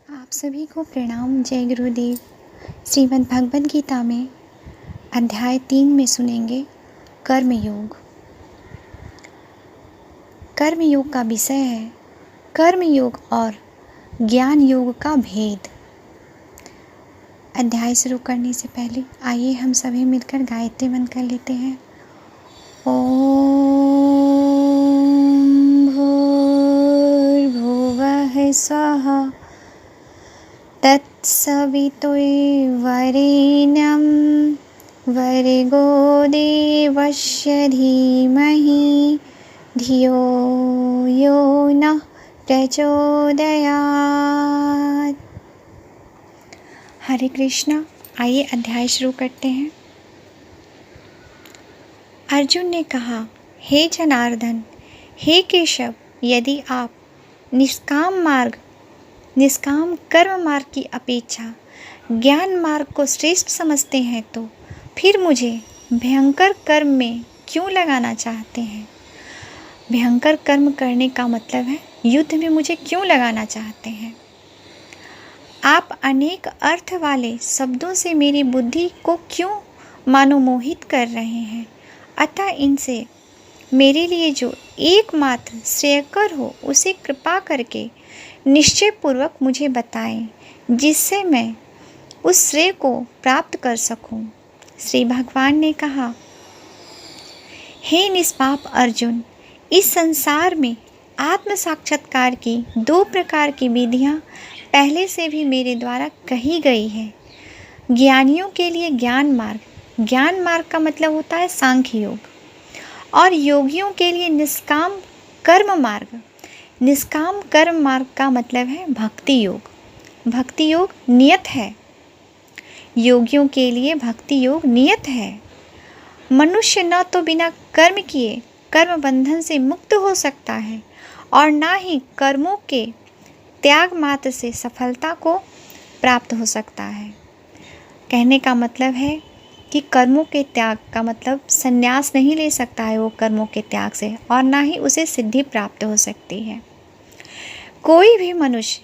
आप सभी को प्रणाम। जय गुरुदेव। श्रीमद् भगवद गीता में अध्याय 3 में सुनेंगे कर्म योग। कर्म योग का विषय है कर्म योग और ज्ञान योग का भेद। अध्याय शुरू करने से पहले आइए हम सभी मिलकर गायत्री मंत्र कर लेते हैं। ओम भूर्भुवः स्वः तत्सवितुर्वरेण्यं भर्गो देवस्य धीमहि धियो यो नः प्रचोदयात्। हरे कृष्णा। आइए अध्याय शुरू करते हैं। अर्जुन ने कहा, हे जनार्दन, हे केशव, यदि आप निष्काम कर्म मार्ग की अपेक्षा ज्ञान मार्ग को श्रेष्ठ समझते हैं तो फिर मुझे भयंकर कर्म में क्यों लगाना चाहते हैं। भयंकर कर्म करने का मतलब है युद्ध में मुझे क्यों लगाना चाहते हैं। आप अनेक अर्थ वाले शब्दों से मेरी बुद्धि को क्यों मनोमोहित कर रहे हैं। अतः इनसे मेरे लिए जो एकमात्र श्रेयकर हो उसे कृपा करके निश्चय पूर्वक मुझे बताएं, जिससे मैं उस श्रेय को प्राप्त कर सकूं। श्री भगवान ने कहा, हे निष्पाप अर्जुन, इस संसार में आत्म साक्षात्कार की 2 प्रकार की विधियां पहले से भी मेरे द्वारा कही गई है। ज्ञानियों के लिए ज्ञान मार्ग का मतलब होता है सांख्य योग, और योगियों के लिए निष्काम कर्म मार्ग। निष्काम कर्म मार्ग का मतलब है भक्ति योग। भक्ति योग नियत है। योगियों के लिए भक्ति योग नियत है। मनुष्य न तो बिना कर्म किए कर्म बंधन से मुक्त हो सकता है और ना ही कर्मों के त्याग मात्र से सफलता को प्राप्त हो सकता है। कहने का मतलब है कि कर्मों के त्याग का मतलब संन्यास नहीं ले सकता है वो कर्मों के त्याग से, और ना ही उसे सिद्धि प्राप्त हो सकती है। कोई भी मनुष्य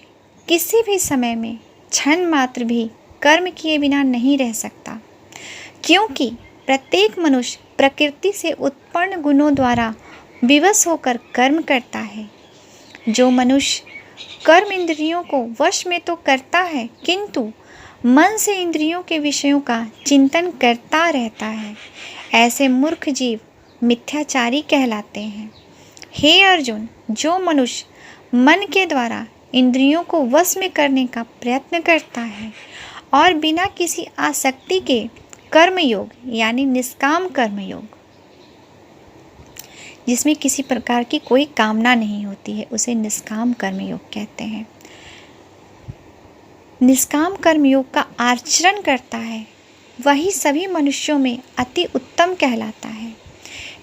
किसी भी समय में क्षण मात्र भी कर्म किए बिना नहीं रह सकता, क्योंकि प्रत्येक मनुष्य प्रकृति से उत्पन्न गुणों द्वारा विवश होकर कर्म करता है। जो मनुष्य कर्म इंद्रियों को वश में तो करता है, किंतु मन से इंद्रियों के विषयों का चिंतन करता रहता है, ऐसे मूर्ख जीव मिथ्याचारी कहलाते हैं। हे अर्जुन, जो मनुष्य मन के द्वारा इंद्रियों को वश में करने का प्रयत्न करता है और बिना किसी आसक्ति के कर्म योग यानी निष्काम कर्म योग, जिसमें किसी प्रकार की कोई कामना नहीं होती है, उसे निष्काम कर्म योग कहते हैं। निष्काम कर्म योग का आचरण करता है वही सभी मनुष्यों में अति उत्तम कहलाता है।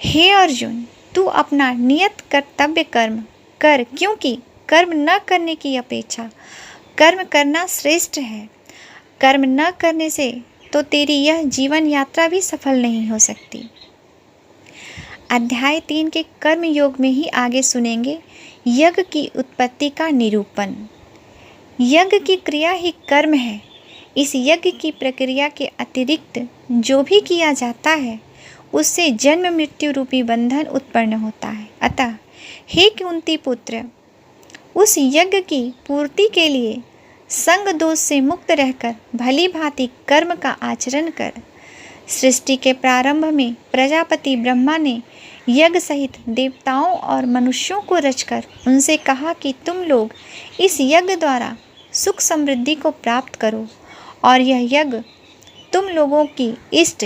हे अर्जुन, तू अपना नियत कर्तव्य कर्म कर, क्योंकि कर्म न करने की अपेक्षा कर्म करना श्रेष्ठ है। कर्म न करने से तो तेरी यह जीवन यात्रा भी सफल नहीं हो सकती। अध्याय 3 के कर्म योग में ही आगे सुनेंगे यज्ञ की उत्पत्ति का निरूपण। यज्ञ की क्रिया ही कर्म है। इस यज्ञ की प्रक्रिया के अतिरिक्त जो भी किया जाता है उससे जन्म मृत्यु रूपी बंधन उत्पन्न होता है। अतः हे कुंती पुत्र, उस यज्ञ की पूर्ति के लिए संग दोष से मुक्त रहकर भली भांति कर्म का आचरण कर। सृष्टि के प्रारंभ में प्रजापति ब्रह्मा ने यज्ञ सहित देवताओं और मनुष्यों को रचकर उनसे कहा कि तुम लोग इस यज्ञ द्वारा सुख समृद्धि को प्राप्त करो, और यह यज्ञ तुम लोगों की इष्ट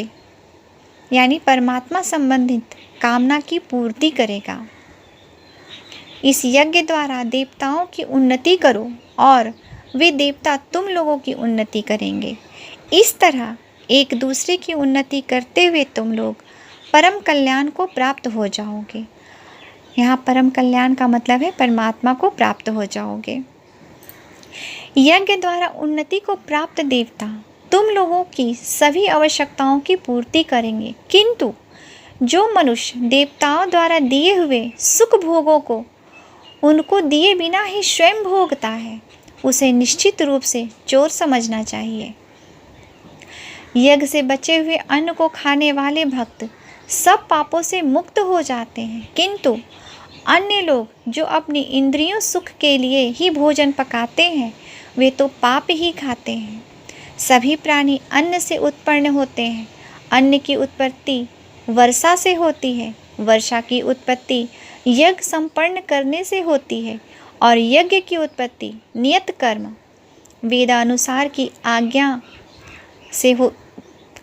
यानी परमात्मा संबंधित कामना की पूर्ति करेगा। इस यज्ञ द्वारा देवताओं की उन्नति करो और वे देवता तुम लोगों की उन्नति करेंगे। इस तरह एक दूसरे की उन्नति करते हुए तुम लोग परम कल्याण को प्राप्त हो जाओगे। यहाँ परम कल्याण का मतलब है परमात्मा को प्राप्त हो जाओगे। यज्ञ द्वारा उन्नति को प्राप्त देवता तुम लोगों की सभी आवश्यकताओं की पूर्ति करेंगे, किंतु जो मनुष्य देवताओं द्वारा दिए हुए सुख भोगों को उनको दिए बिना ही स्वयं भोगता है, उसे निश्चित रूप से चोर समझना चाहिए। यज्ञ से बचे हुए अन्न को खाने वाले भक्त सब पापों से मुक्त हो जाते हैं, किंतु अन्य लोग जो अपनी इंद्रियों सुख के लिए ही भोजन पकाते हैं वे तो पाप ही खाते हैं। सभी प्राणी अन्न से उत्पन्न होते हैं। अन्न की उत्पत्ति वर्षा से होती है, वर्षा की उत्पत्ति यज्ञ संपन्न करने से होती है और यज्ञ की उत्पत्ति नियत कर्म वेदानुसार की आज्ञा से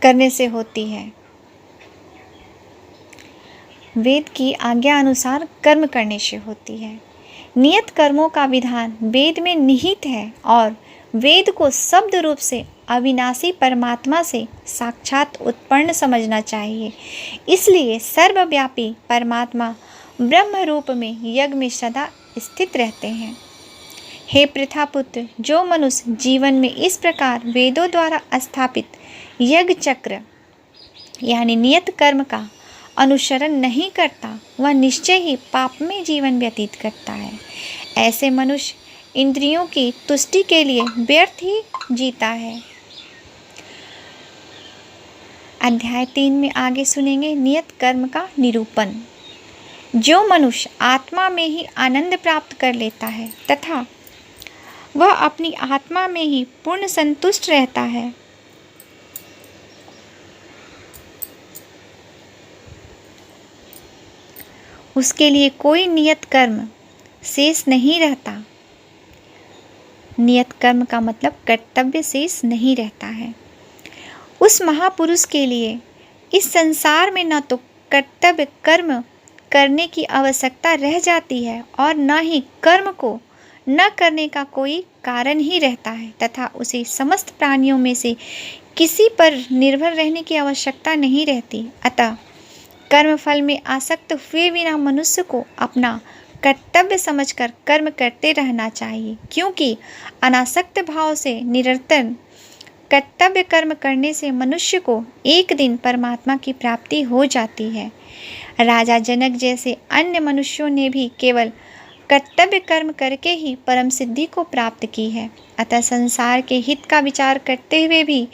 करने से होती है। वेद की आज्ञा अनुसार कर्म करने से होती है। नियत कर्मों का विधान वेद में निहित है और वेद को शब्द रूप से अविनाशी परमात्मा से साक्षात उत्पन्न समझना चाहिए। इसलिए सर्वव्यापी परमात्मा ब्रह्म रूप में यज्ञ में सदा स्थित रहते हैं। हे पृथापुत्र, जो मनुष्य जीवन में इस प्रकार वेदों द्वारा स्थापित यज्ञ चक्र यानी नियत कर्म का अनुसरण नहीं करता वह निश्चय ही पाप में जीवन व्यतीत करता है। ऐसे मनुष्य इंद्रियों की तुष्टि के लिए व्यर्थ ही जीता है। अध्याय 3 में आगे सुनेंगे नियत कर्म का निरूपण। जो मनुष्य आत्मा में ही आनंद प्राप्त कर लेता है तथा वह अपनी आत्मा में ही पूर्ण संतुष्ट रहता है, उसके लिए कोई नियत कर्म शेष नहीं रहता। नियत कर्म का मतलब कर्तव्य शेष नहीं रहता है। उस महापुरुष के लिए इस संसार में न तो कर्तव्य कर्म करने की आवश्यकता रह जाती है और न ही कर्म को न करने का कोई कारण ही रहता है तथा उसे समस्त प्राणियों में से किसी पर निर्भर रहने की आवश्यकता नहीं रहती। अतः कर्म फल में आसक्त हुए बिना मनुष्य को अपना कर्तव्य समझकर कर्म करते रहना चाहिए, क्योंकि अनासक्त भाव से निरंतर कर्तव्य कर्म करने से मनुष्य को एक दिन परमात्मा की प्राप्ति हो जाती है। राजा जनक जैसे अन्य मनुष्यों ने भी केवल कर्तव्य कर्म करके ही परम सिद्धि को प्राप्त की है। अतः संसार के हित का विचार करते हुए भी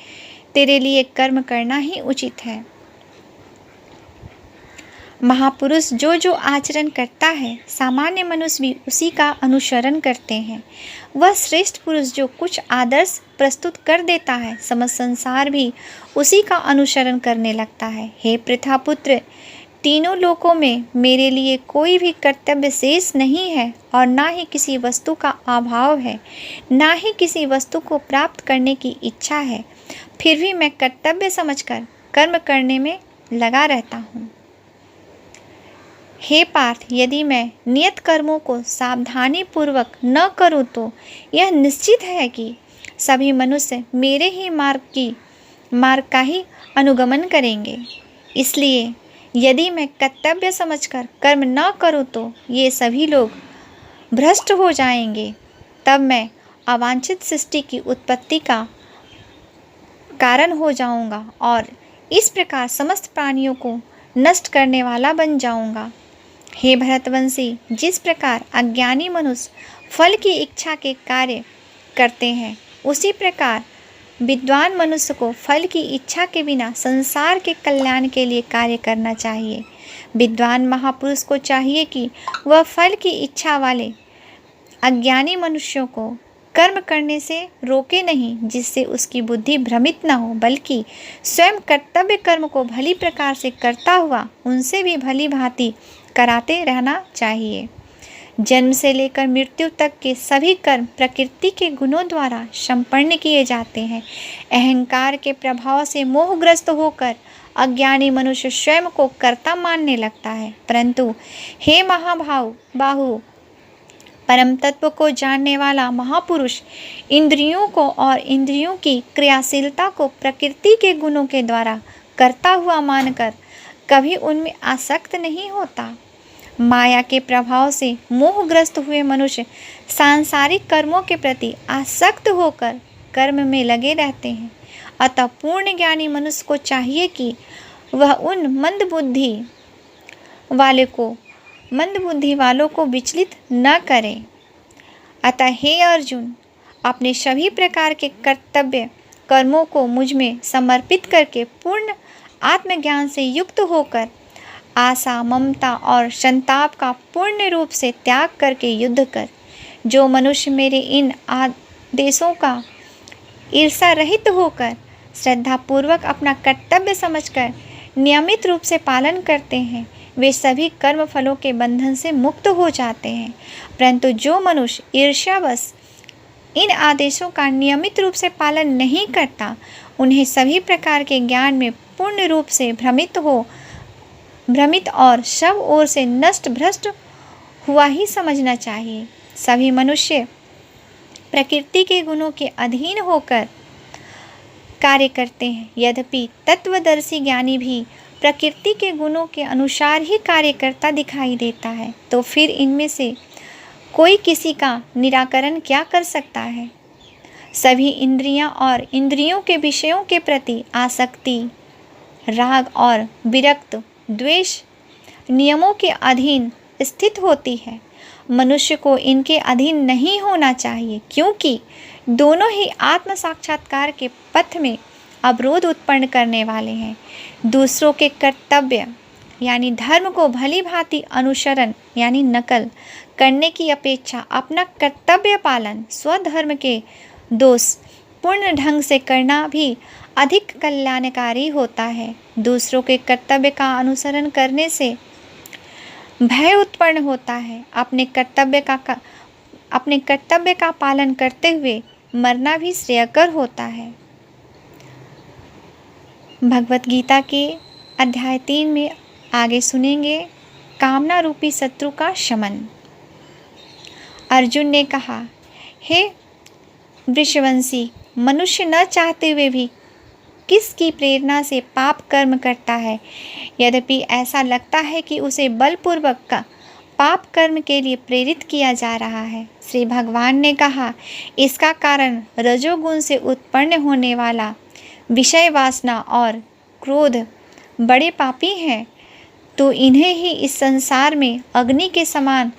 तेरे लिए कर्म करना ही उचित है। महापुरुष जो जो आचरण करता है सामान्य मनुष्य भी उसी का अनुसरण करते हैं। वह श्रेष्ठ पुरुष जो कुछ आदर्श प्रस्तुत कर देता है समस्त संसार भी उसी का अनुसरण करने लगता है। हे पृथापुत्र, तीनों लोकों में मेरे लिए कोई भी कर्तव्य शेष नहीं है और ना ही किसी वस्तु का अभाव है, ना ही किसी वस्तु को प्राप्त करने की इच्छा है। फिर भी मैं कर्तव्य समझकर कर्म करने में लगा रहता हूँ। हे पार्थ, यदि मैं नियत कर्मों को सावधानी पूर्वक न करूं तो यह निश्चित है कि सभी मनुष्य मेरे ही मार्ग का ही अनुगमन करेंगे। इसलिए यदि मैं कर्तव्य समझकर कर्म न करूं तो ये सभी लोग भ्रष्ट हो जाएंगे। तब मैं अवांछित सृष्टि की उत्पत्ति का कारण हो जाऊंगा और इस प्रकार समस्त प्राणियों को नष्ट करने वाला बन जाऊंगा। हे भरतवंशी, जिस प्रकार अज्ञानी मनुष्य फल की इच्छा के कार्य करते हैं उसी प्रकार विद्वान मनुष्य को फल की इच्छा के बिना संसार के कल्याण के लिए कार्य करना चाहिए। विद्वान महापुरुष को चाहिए कि वह फल की इच्छा वाले अज्ञानी मनुष्यों को कर्म करने से रोके नहीं, जिससे उसकी बुद्धि भ्रमित न हो, बल्कि स्वयं कर्तव्य कर्म को भली प्रकार से करता हुआ उनसे भी भली भांति कराते रहना चाहिए। जन्म से लेकर मृत्यु तक के सभी कर्म प्रकृति के गुणों द्वारा संपन्न किए जाते हैं। अहंकार के प्रभाव से मोहग्रस्त होकर अज्ञानी मनुष्य स्वयं को कर्ता मानने लगता है, परंतु हे बाहु परम तत्व को जानने वाला महापुरुष इंद्रियों को और इंद्रियों की क्रियाशीलता को प्रकृति के गुणों के द्वारा करता हुआ मानकर कभी उनमें आसक्त नहीं होता। माया के प्रभाव से मोहग्रस्त हुए मनुष्य सांसारिक कर्मों के प्रति आसक्त होकर कर्म में लगे रहते हैं। अतः पूर्ण ज्ञानी मनुष्य को चाहिए कि वह उन मंद बुद्धि वालों को विचलित न करे। अतः हे अर्जुन, अपने सभी प्रकार के कर्तव्य कर्मों को मुझ में समर्पित करके पूर्ण आत्मज्ञान से युक्त होकर आशा, ममता और संताप का पूर्ण रूप से त्याग करके युद्ध कर। जो मनुष्य मेरे इन आदेशों का ईर्षा रहित होकर श्रद्धापूर्वक अपना कर्तव्य समझकर नियमित रूप से पालन करते हैं, वे सभी कर्म फलों के बंधन से मुक्त हो जाते हैं। परंतु जो मनुष्य ईर्ष्यावश इन आदेशों का नियमित रूप से पालन नहीं करता, उन्हें सभी प्रकार के ज्ञान में पूर्ण रूप से भ्रमित और सब ओर से नष्ट भ्रष्ट हुआ ही समझना चाहिए। सभी मनुष्य प्रकृति के गुणों के अधीन होकर कार्य करते हैं। यद्यपि तत्वदर्शी ज्ञानी भी प्रकृति के गुणों के अनुसार ही कार्य करता दिखाई देता है, तो फिर इनमें से कोई किसी का निराकरण क्या कर सकता है? सभी इंद्रियां और इंद्रियों के विषयों के प्रति आसक्ति, राग और विरक्त द्वेष नियमों के अधीन स्थित होती है। मनुष्य को इनके अधीन नहीं होना चाहिए, क्योंकि दोनों ही आत्म साक्षात्कार के पथ में अवरोध उत्पन्न करने वाले हैं। दूसरों के कर्तव्य यानी धर्म को भली भांति अनुसरण यानी नकल करने की अपेक्षा अपना कर्तव्य पालन स्वधर्म के दोष पूर्ण ढंग से करना भी अधिक कल्याणकारी होता है। दूसरों के कर्तव्य का अनुसरण करने से भय उत्पन्न होता है। अपने कर्तव्य का पालन करते हुए मरना भी श्रेयकर होता है। भगवत गीता के अध्याय 3 में आगे सुनेंगे कामना रूपी शत्रु का शमन। अर्जुन ने कहा, हे वृषवंशी, मनुष्य न चाहते हुए भी किसकी प्रेरणा से पाप कर्म करता है। यद्यपि ऐसा लगता है कि उसे बलपूर्वक पाप कर्म के लिए प्रेरित किया जा रहा है। श्री भगवान ने कहा, इसका कारण रजोगुण से उत्पन्न होने वाला विषय वासना और क्रोध बड़े पापी हैं। तो इन्हें ही इस संसार में अग्नि के समान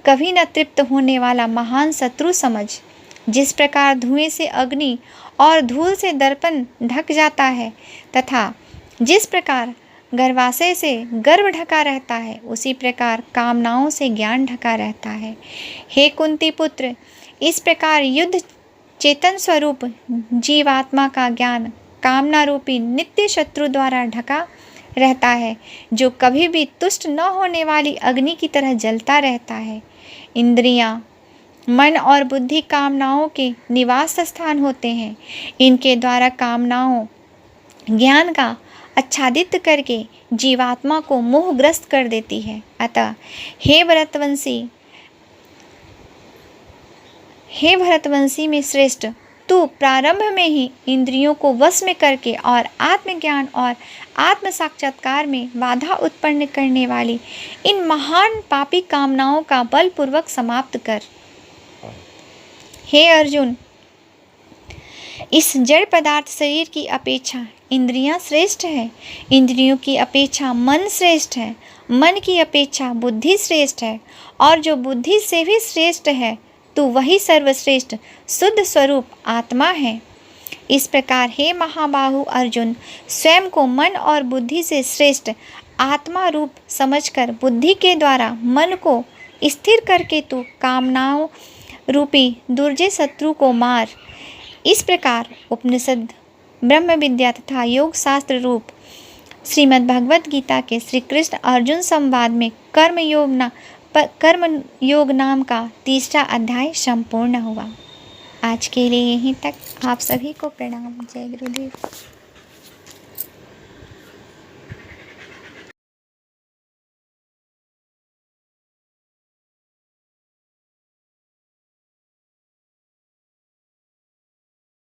कभी न तृप्त होने वाला महान शत्रु समझ। जिस प्रकार धुएं से अग्नि और धूल से दर्पण ढक जाता है तथा जिस प्रकार गर्भाशय से गर्भ ढका रहता है, उसी प्रकार कामनाओं से ज्ञान ढका रहता है। हे कुंती पुत्र, इस प्रकार युद्ध चेतन स्वरूप जीवात्मा का ज्ञान कामना रूपी नित्य शत्रु द्वारा ढका रहता है, जो कभी भी तुष्ट न होने वाली अग्नि की तरह जलता रहता है। इंद्रियां, मन और बुद्धि कामनाओं के निवास स्थान होते हैं। इनके द्वारा कामनाओं ज्ञान का आच्छादित करके जीवात्मा को मोहग्रस्त कर देती है। अतः हे भरतवंशी में श्रेष्ठ, तू प्रारंभ में ही इंद्रियों को वश में करके और आत्मज्ञान और आत्म साक्षात्कार में बाधा उत्पन्न करने वाली इन महान पापी कामनाओं का बलपूर्वक समाप्त कर। हे अर्जुन, इस जड़ पदार्थ शरीर की अपेक्षा इंद्रियां श्रेष्ठ है, इंद्रियों की अपेक्षा मन श्रेष्ठ है, मन की अपेक्षा बुद्धि श्रेष्ठ है, और जो बुद्धि से भी श्रेष्ठ है तो वही सर्वश्रेष्ठ शुद्ध स्वरूप आत्मा है। इस प्रकार हे महाबाहु अर्जुन, स्वयं को मन और बुद्धि से श्रेष्ठ आत्मा रूप समझकर बुद्धि के द्वारा मन को स्थिर करके तू कामनाओं रूपी दुर्जय शत्रु को मार। इस प्रकार उपनिषद, ब्रह्म विद्या तथा योग शास्त्र रूप श्रीमद् भगवत गीता के श्री कृष्ण अर्जुन संवाद में कर्म योग नाम का 3रा अध्याय संपूर्ण हुआ। आज के लिए यहीं तक। आप सभी को प्रणाम। जय गुरुदेव।